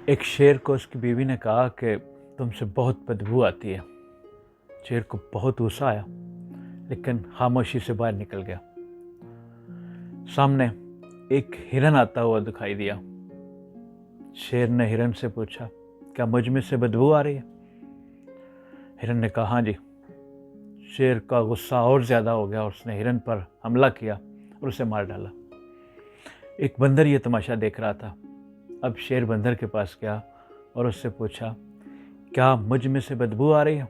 एक शेर को उसकी बीवी ने कहा कि तुमसे बहुत बदबू आती है। शेर को बहुत गुस्सा आया, लेकिन खामोशी से बाहर निकल गया। सामने एक हिरन आता हुआ दिखाई दिया। शेर ने हिरन से पूछा, क्या मुझ में से बदबू आ रही है? हिरन ने कहा, हाँ जी। शेर का गुस्सा और ज़्यादा हो गया और उसने हिरन पर हमला किया और उसे मार डाला। एक बंदर ये तमाशा देख रहा था। अब शेर बंदर के पास गया और उससे पूछा, क्या मुझ में से बदबू आ रही है?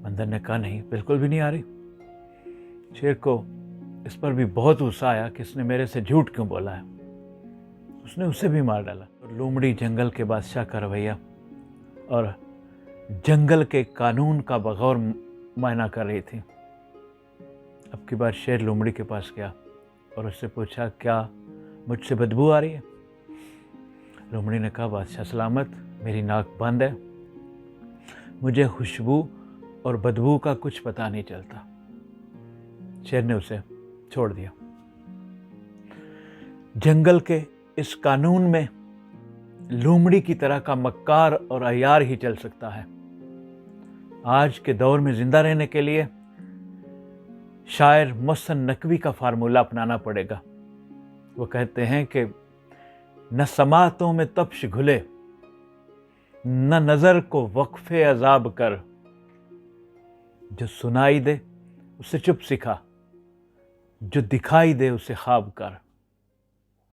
बंदर ने कहा, नहीं, बिल्कुल भी नहीं आ रही। शेर को इस पर भी बहुत गुस्सा आया कि इसने मेरे से झूठ क्यों बोला है। उसने उसे भी मार डाला। और लोमड़ी जंगल के बादशाह का रवैया और जंगल के कानून का बगौर मायना कर रही थी। अब की बार शेर लोमड़ी के पास गया और उससे पूछा, क्या मुझसे बदबू आ रही है? लोमड़ी ने कहा, बादशाह सलामत, मेरी नाक बंद है, मुझे खुशबू और बदबू का कुछ पता नहीं चलता। शेर ने उसे छोड़ दिया। जंगल के इस कानून में लोमड़ी की तरह का मक्कार और अय्यार ही चल सकता है। आज के दौर में जिंदा रहने के लिए शायर मोहसिन नकवी का फार्मूला अपनाना पड़ेगा। वो कहते हैं कि न समातों में तप्श घुले, न नजर को वक्फे अजाब कर, जो सुनाई दे उसे चुप सिखा, जो दिखाई दे उसे ख्वाब कर।